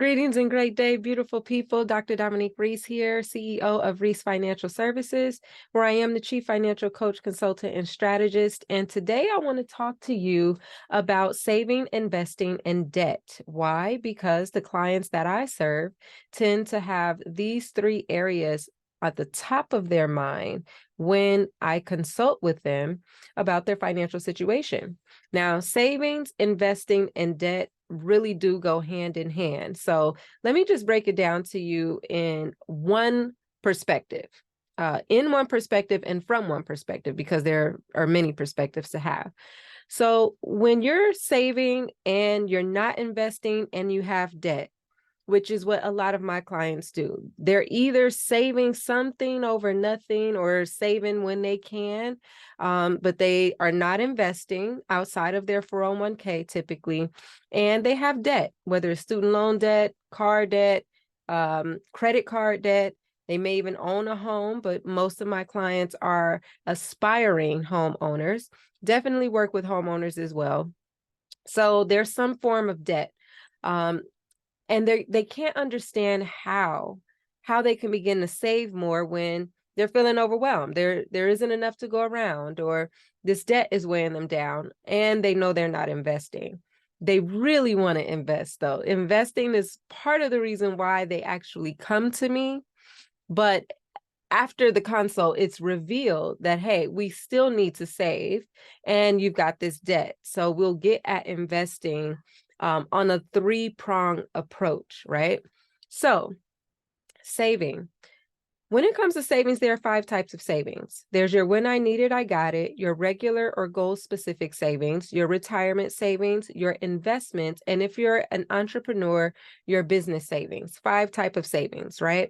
Greetings and great day, beautiful people. Dr. Dominique Reese here, CEO of Reese Financial Services, where I am the Chief Financial Coach, Consultant, and Strategist. And today I want to talk to you about saving, investing, and debt. Why? Because the clients that I serve tend to have these three areas at the top of their mind when I consult with them about their financial situation. Now, savings, investing, and debt really do go hand in hand. So let me just break it down to you in one perspective, and from one perspective, because there are many perspectives to have. So when you're saving and you're not investing and you have debt, which is what a lot of my clients do. They're either saving something over nothing or saving when they can, but they are not investing outside of their 401k typically. And they have debt, whether it's student loan debt, car debt, credit card debt. They may even own a home, but most of my clients are aspiring homeowners. Definitely work with homeowners as well. So there's some form of debt. And they can't understand how they can begin to save more when they're feeling overwhelmed. There isn't enough to go around, or this debt is weighing them down, and they know they're not investing. They really want to invest, though. Investing is part of the reason why they actually come to me. But after the consult, it's revealed that, hey, we still need to save, and you've got this debt. So we'll get at investing on a three-prong approach, right? So saving. When it comes to savings, there are 5 types of savings. There's your when I need it, I got it, your regular or goal-specific savings, your retirement savings, your investments, and if you're an entrepreneur, your business savings. 5 types of savings, right?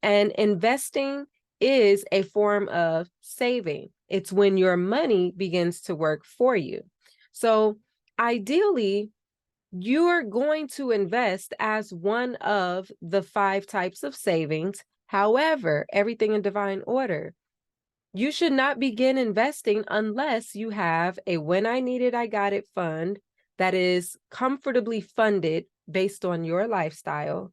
And investing is a form of saving. It's when your money begins to work for you. So ideally, you're going to invest as one of the 5 types of savings. However, everything in divine order. You should not begin investing unless you have a when I need it, I got it fund that is comfortably funded based on your lifestyle.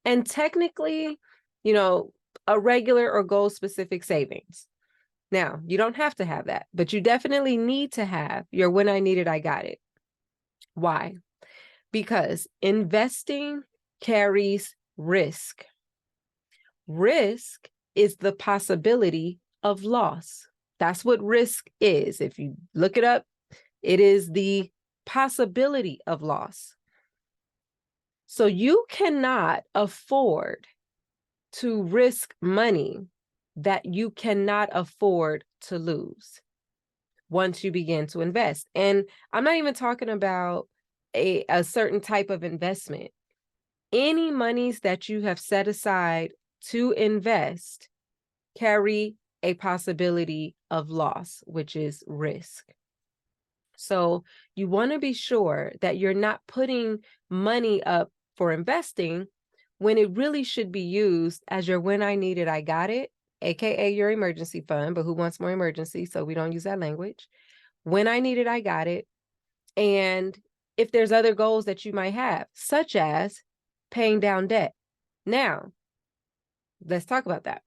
And technically, a regular or goal specific savings. Now, you don't have to have that, but you definitely need to have your when I need it, I got it. Why? Because investing carries risk. Risk is the possibility of loss. That's what risk is. If you look it up, it is the possibility of loss. So you cannot afford to risk money that you cannot afford to lose once you begin to invest. And I'm not even talking about a certain type of investment. Any monies that you have set aside to invest carry a possibility of loss, which is risk. So you want to be sure that you're not putting money up for investing when it really should be used as your when I need it, I got it, aka your emergency fund, but who wants more emergency? So we don't use that language. When I need it, I got it. And if there's other goals that you might have, such as paying down debt. Now, let's talk about that.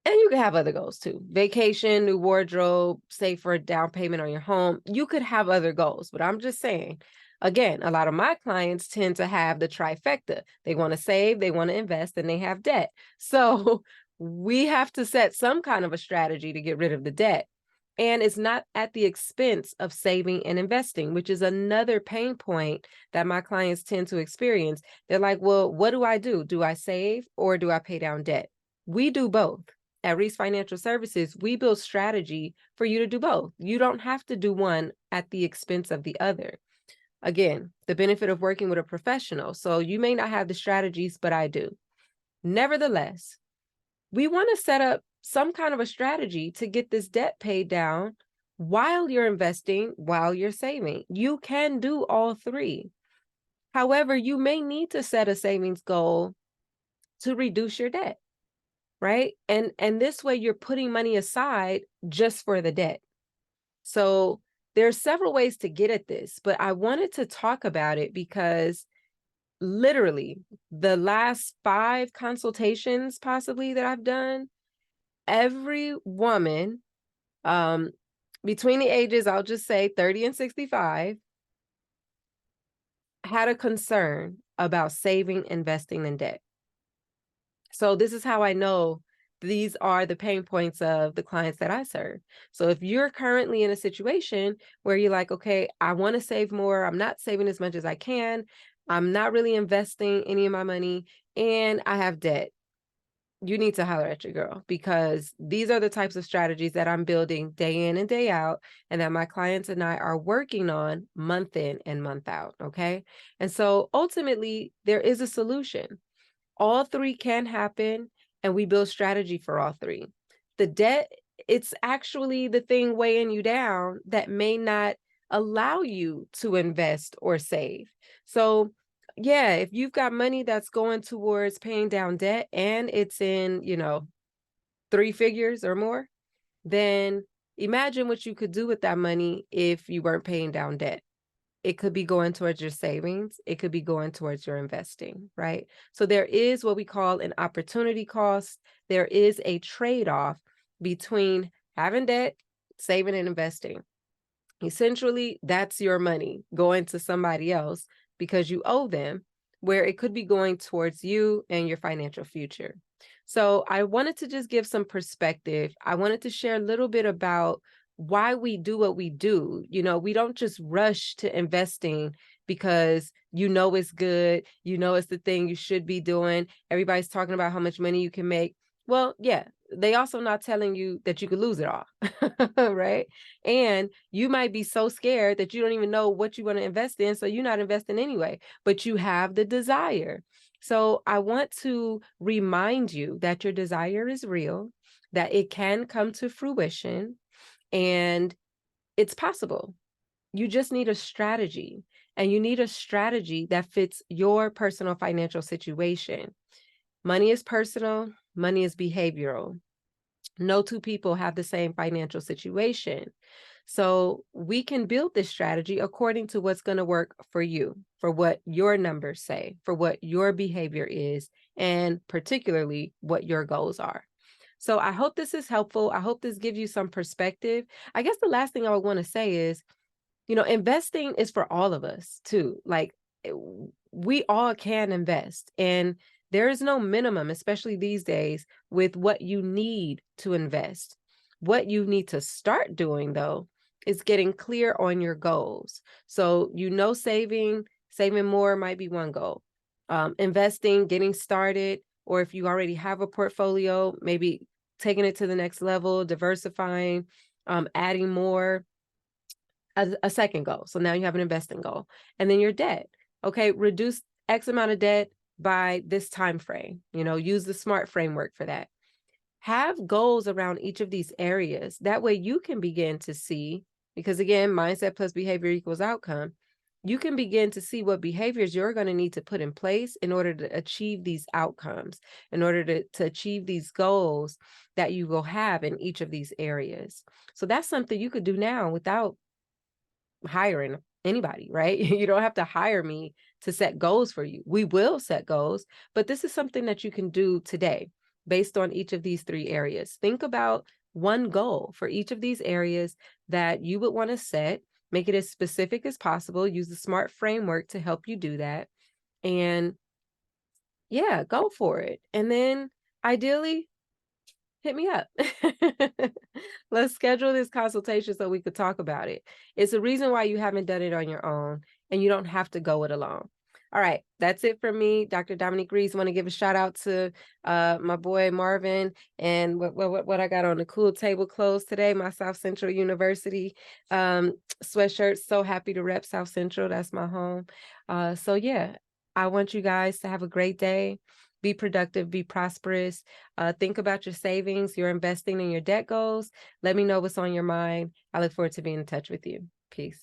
And you can have other goals too. Vacation, new wardrobe, save for a down payment on your home. You could have other goals, but I'm just saying, again, a lot of my clients tend to have the trifecta. They want to save, they want to invest, and they have debt. So we have to set some kind of a strategy to get rid of the debt. And it's not at the expense of saving and investing, which is another pain point that my clients tend to experience. They're like, well, what do I do? Do I save or do I pay down debt? We do both. At Reese Financial Services, we build strategy for you to do both. You don't have to do one at the expense of the other. Again, the benefit of working with a professional. So you may not have the strategies, but I do. Nevertheless, we want to set up some kind of a strategy to get this debt paid down while you're investing, while you're saving. You can do all 3. However, you may need to set a savings goal to reduce your debt, right? And this way you're putting money aside just for the debt. So there's several ways to get at this, but I wanted to talk about it because literally the last 5 consultations possibly that I've done, every woman, um, between the ages, I'll just say 30 and 65, had a concern about saving, investing, in debt. So this is how I know these are the pain points of the clients that I serve. So if you're currently in a situation where you're like, okay, I want to save more, I'm not saving as much as I can, I'm not really investing any of my money, and I have debt, you need to holler at your girl, because these are the types of strategies that I'm building day in and day out, and that my clients and I are working on month in and month out. Okay. And so ultimately, there is a solution. All 3 can happen, and we build strategy for all 3. The debt, it's actually the thing weighing you down that may not allow you to invest or save. So, yeah, if you've got money that's going towards paying down debt and it's in, 3 figures or more, then imagine what you could do with that money if you weren't paying down debt. It could be going towards your savings. It could be going towards your investing, right? So there is what we call an opportunity cost. There is a trade-off between having debt, saving, and investing. Essentially, that's your money going to somebody else because you owe them, where it could be going towards you and your financial future. So I wanted to just give some perspective. I wanted to share a little bit about why we do what we do. We don't just rush to investing because it's good, it's the thing you should be doing. Everybody's talking about how much money you can make. Well, yeah, they also not telling you that you could lose it all, right? And you might be so scared that you don't even know what you want to invest in, so you're not investing anyway, but you have the desire. So I want to remind you that your desire is real, that it can come to fruition, and it's possible. You just need a strategy, and you need a strategy that fits your personal financial situation. Money is personal, money is behavioral. No 2 people have the same financial situation. So we can build this strategy according to what's going to work for you, for what your numbers say, for what your behavior is, and particularly what your goals are. So I hope this is helpful. I hope this gives you some perspective. I guess the last thing I would want to say is, investing is for all of us too. Like, we all can invest, and there is no minimum, especially these days, with what you need to invest. What you need to start doing, though, is getting clear on your goals. So, saving more might be one goal. Investing, getting started, or if you already have a portfolio, maybe taking it to the next level, diversifying, adding more, a second goal. So now you have an investing goal. And then your debt. Okay, reduce X amount of debt by this time frame. Use the SMART framework for that. Have goals around each of these areas. That way you can begin to see, because again, mindset plus behavior equals outcome. You can begin to see what behaviors you're going to need to put in place in order to achieve these outcomes, in order to achieve these goals that you will have in each of these areas. So that's something you could do now without hiring anybody, right? You don't have to hire me to set goals for you. We will set goals, but this is something that you can do today based on each of these 3 areas. Think about one goal for each of these areas that you would want to set. Make it as specific as possible. Use the SMART framework to help you do that. And yeah, go for it. And then ideally, hit me up. Let's schedule this consultation so we could talk about it. It's a reason why you haven't done it on your own, and you don't have to go it alone. All right, that's it for me. Dr. Dominique Reese. Want to give a shout out to my boy Marvin, and what I got on the cool tablecloths today, my South Central University sweatshirt. So happy to rep South Central. That's my home. So yeah, I want you guys to have a great day. Be productive, be prosperous. Think about your savings, your investing, and your debt goals. Let me know what's on your mind. I look forward to being in touch with you. Peace.